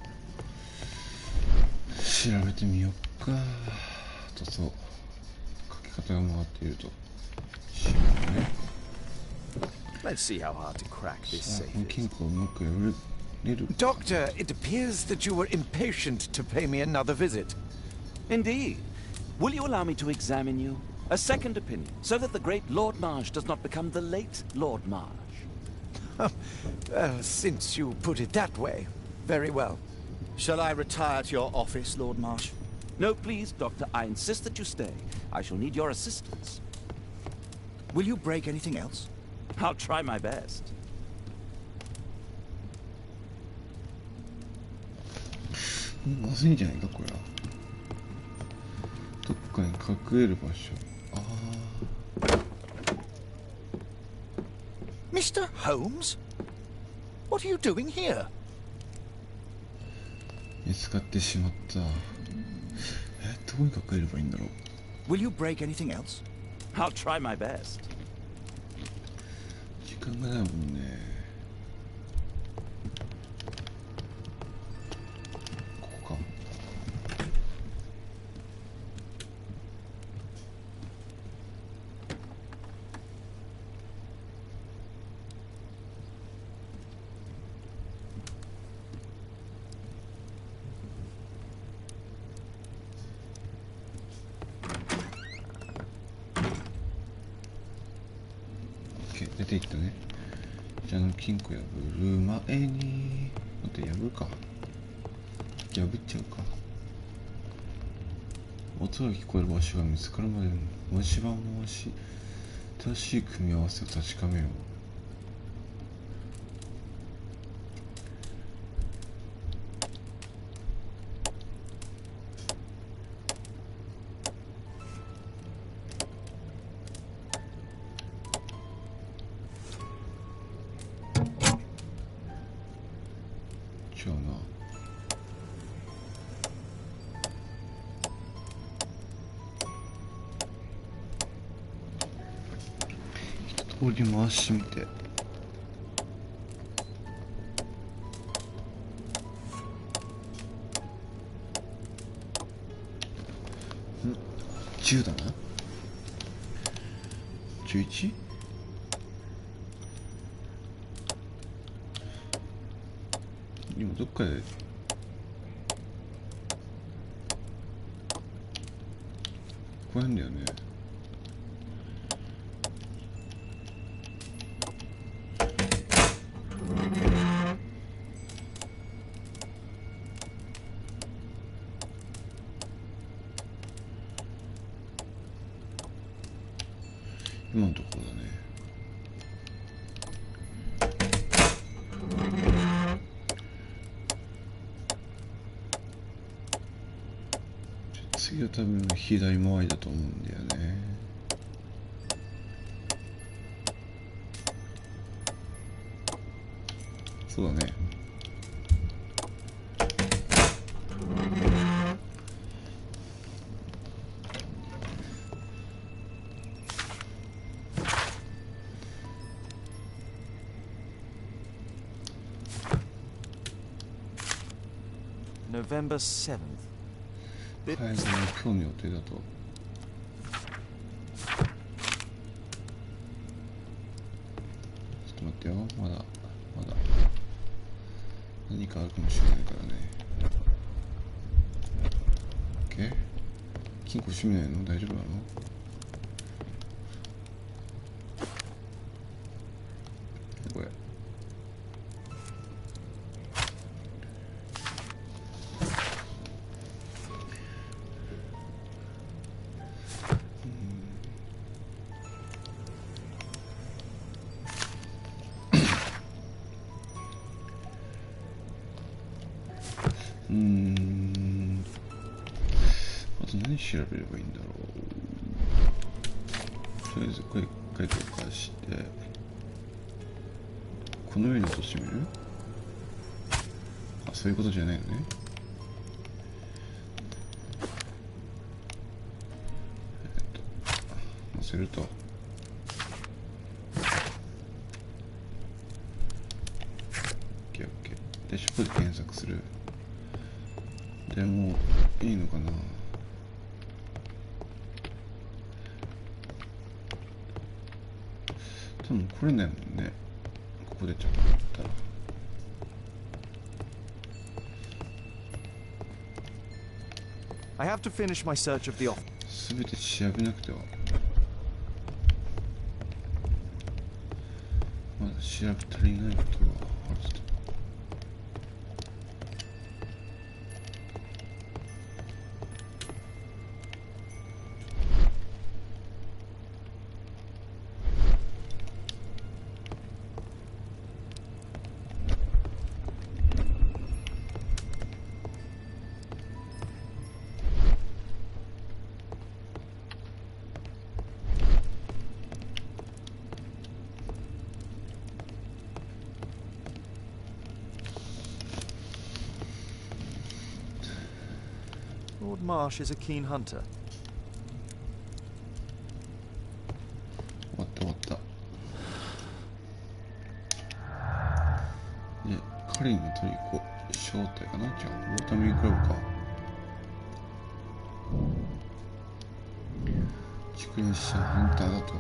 調べてみようか。と書き方が回っていると。Let's see how hard to crack this さあ、 safe この is. 金庫をうまく破れる。 Doctor, it appears that you were impatient to pay me another visit. Indeed. Will you allow me to examine you? A second opinion, so that the great Lord Marsh does not become the late Lord Marsh. Well, since you put it that way, very well. Shall I retire to your office, Lord Marsh? No, please, Doctor. I insist that you stay. I shall need your assistance. Will you break anything else? I'll try my best. まずいんじゃないかこれは。どっかに隠れる場所。ああ。Mr. Holmes? What are you doing here? 見つかってしまった。どこに隠れればいいんだろう。 Will you break anything else? I'll try my best. 時間がないもんね。ここか。出ていったね。じゃあ金庫破る前に待って破るか。破っちゃうか。音が聞こえる場所が見つかるまで文字盤を回し正しい組み合わせを確かめよう。違うな。一通り回してみて。10だな。11？今どっかでこうやんだよね。今のところだね。次は多分左回りだと思うんだよね。そうだね。November 7th. 海外の今日の予定だと。ちょっと待ってよ。まだ何かあるかもしれないからね。OK？ 金庫閉めないの？大丈夫なの？これ。あと何調べればいいんだろう。とりあえずこれ一回動かして、この上に落としてみる？あ、そういうことじゃないのね。乗せると。オッケーオッケー。で、ショップで検索する。でもいいのかな。多分これないもんね。ここでちょっとやったら。I have to finish my search of the office. すべて調べなくては。まだ調べ足りないことがあると。Lord Marsh is a keen hunter. 終わった終わった。で、カリンのトリコ正体かな。じゃあボタミークラブか。蓄電者ハンターだと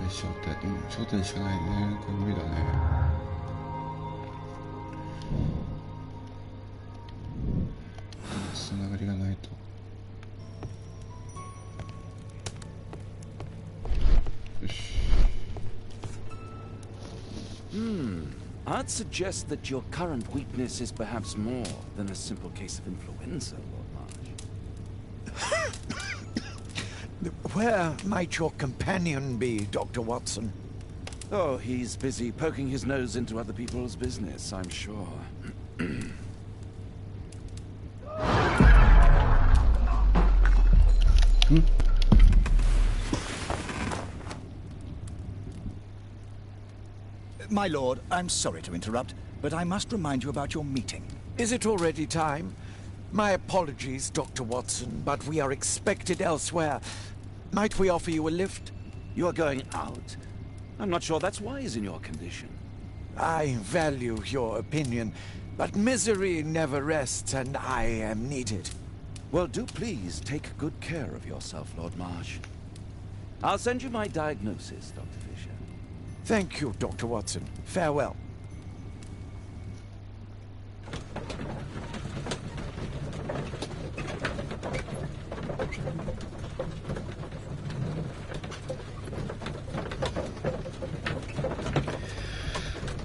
正体、正体しかないね。これ無理だね。つながりがないと。よし。I'd suggest that your current weakness is perhaps more than a simple case of influenza, Lord Marsh. Where might your companion be, Dr. Watson? Oh, he's busy poking his nose into other people's business, I'm sure. My lord, I'm sorry to interrupt, but I must remind you about your meeting. Is it already time? My apologies, Dr. Watson, but we are expected elsewhere. Might we offer you a lift? You're going out? I'm not sure that's wise in your condition. I value your opinion, but misery never rests, and I am needed. Well, do please take good care of yourself, Lord Marsh. I'll send you my diagnosis, Dr. Fisher. Thank you, Dr. Watson. Farewell. .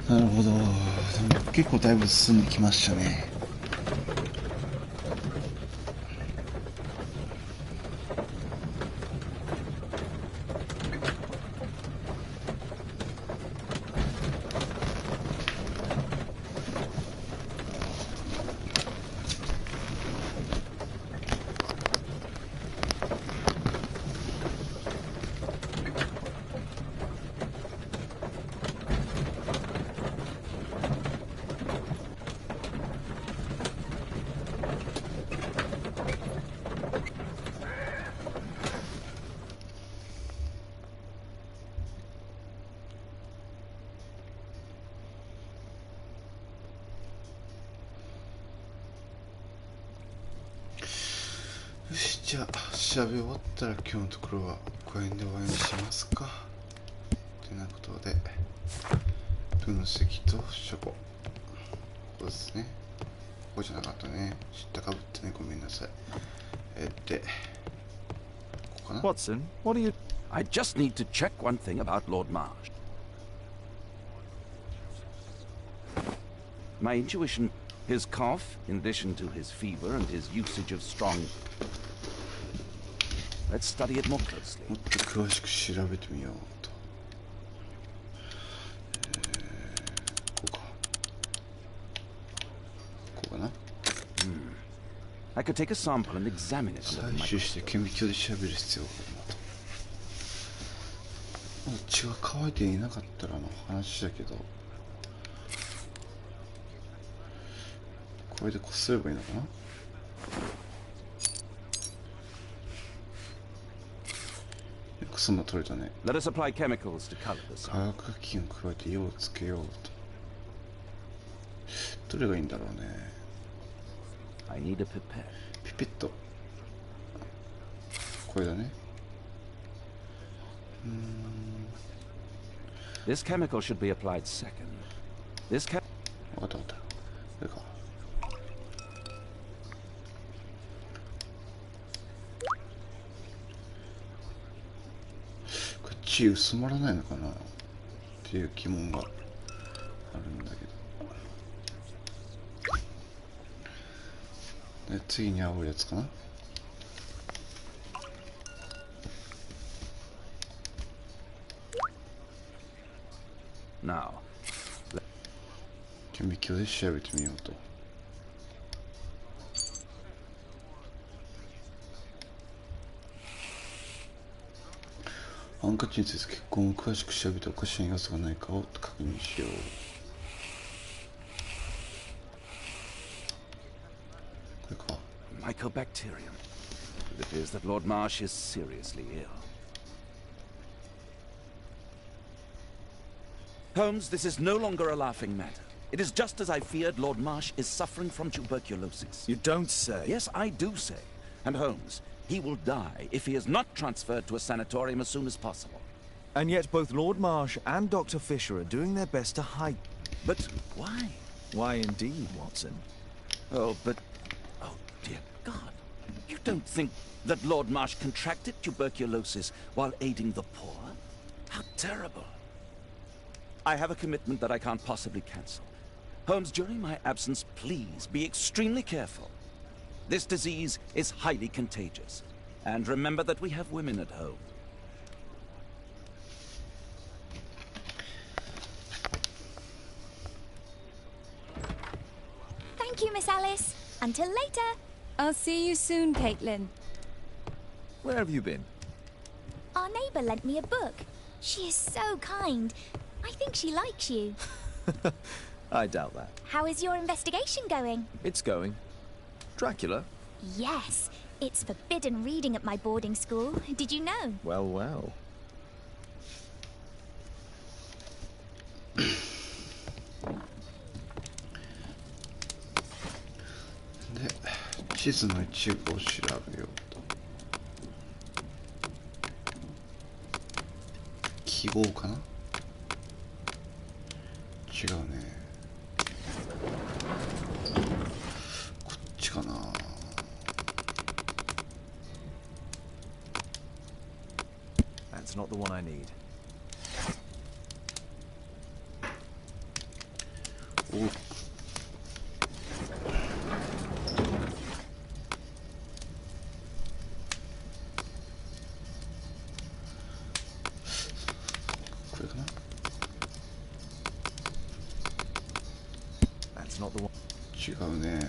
なるほど。でも結構だいぶ進んできましたね。よし、じゃあ調べ終わったら今日のところはこの辺で終わりにしますか。というようなことで、分析と処方、ここですね。ここじゃなかったね。知ったかぶってね、ごめんなさい。で、ここかな。 Watson, what are you... I just need to check one thing about Lord Marsh. My intuition, his cough, in addition to his fever and his usage of strong... Let's study it more closely. もっと詳しく調べてみようと。こうか。こうかな。I could take a sample and examine it under the 採取して microscope. 顕微鏡で調べる必要があるなと。まだ血が乾いていなかったらの話だけど、これでこすればいいのかな。そんな取れたね。 Let us apply chemicals to color the 化 sample. 学菌を加えて色をつけようと。どれがいいんだろうね。 I need a pipette. ピペット、これだね。This chemical should be applied second. This chem... わかったわかった。これか。これ血薄まらないのかなっていう疑問があるんだけど。で次に青いやつかな。Now, 顕微鏡で調べてみようと。ハンカチについて血痕を詳しく調べておかしな要素がないかを確認しよう。これか。 mycobacterium. It appears that Lord Marsh is seriously ill. Holmes, this is no longer a laughing matter. It is just as I feared. Lord Marsh is suffering from tuberculosis. You don't say. Yes, I do say. And Holmes, he will die if he is not transferred to a sanatorium as soon as possible. And yet both Lord Marsh and Dr. Fisher are doing their best to hide. But why? Why indeed, Watson? Oh, but... Oh, dear God. You don't think that Lord Marsh contracted tuberculosis while aiding the poor? How terrible. I have a commitment that I can't possibly cancel. Holmes, during my absence, please be extremely careful. This disease is highly contagious. And remember that we have women at home. Thank you, Miss Alice. Until later. I'll see you soon, Caitlin. Where have you been? Our neighbour lent me a book. She is so kind. I think she likes you. I doubt that. How is your investigation going? It's going. Dracula? Yes. It's forbidden reading at my boarding school. Did you know? Well, well. で、地図の一部を調べようと。記号かな？違うね。こっちかな。That's not the one I need. お。これかな。That's not the one. 違うね。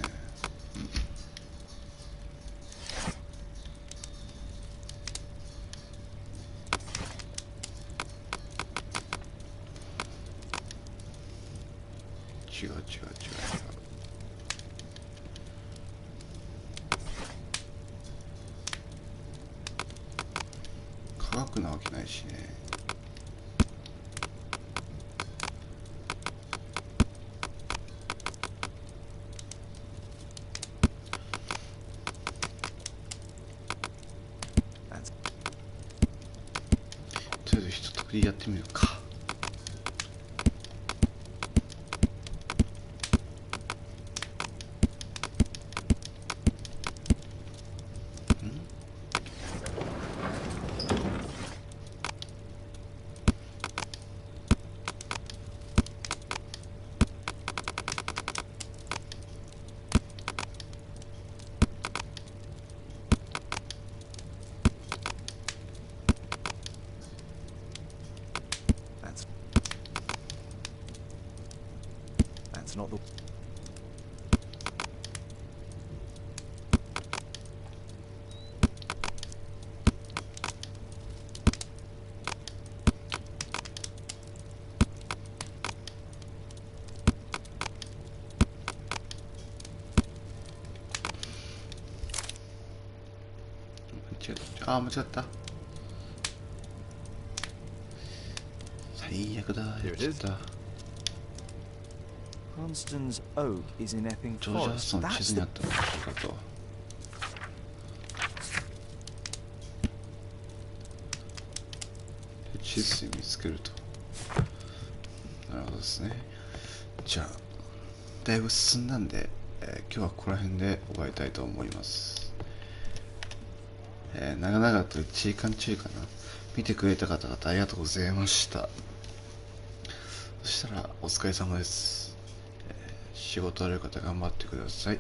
違う違う違う違う。科学なわけないしね。とりあえず一通りやってみるか。That's not the.あ、間違った。最悪だ。やっちゃった。Cranston's Oak is in Epping ジョージ・ハッ Forest. ソンの地 That's 図にあ the... った場所かと。地図で見つけると。なるほどですね。じゃあだいぶ進んだんで、今日はここら辺で終わりたいと思います。長々と1時間ちょいかな。見てくれた方々ありがとうございました。そしたらお疲れ様です。仕事ある方頑張ってください。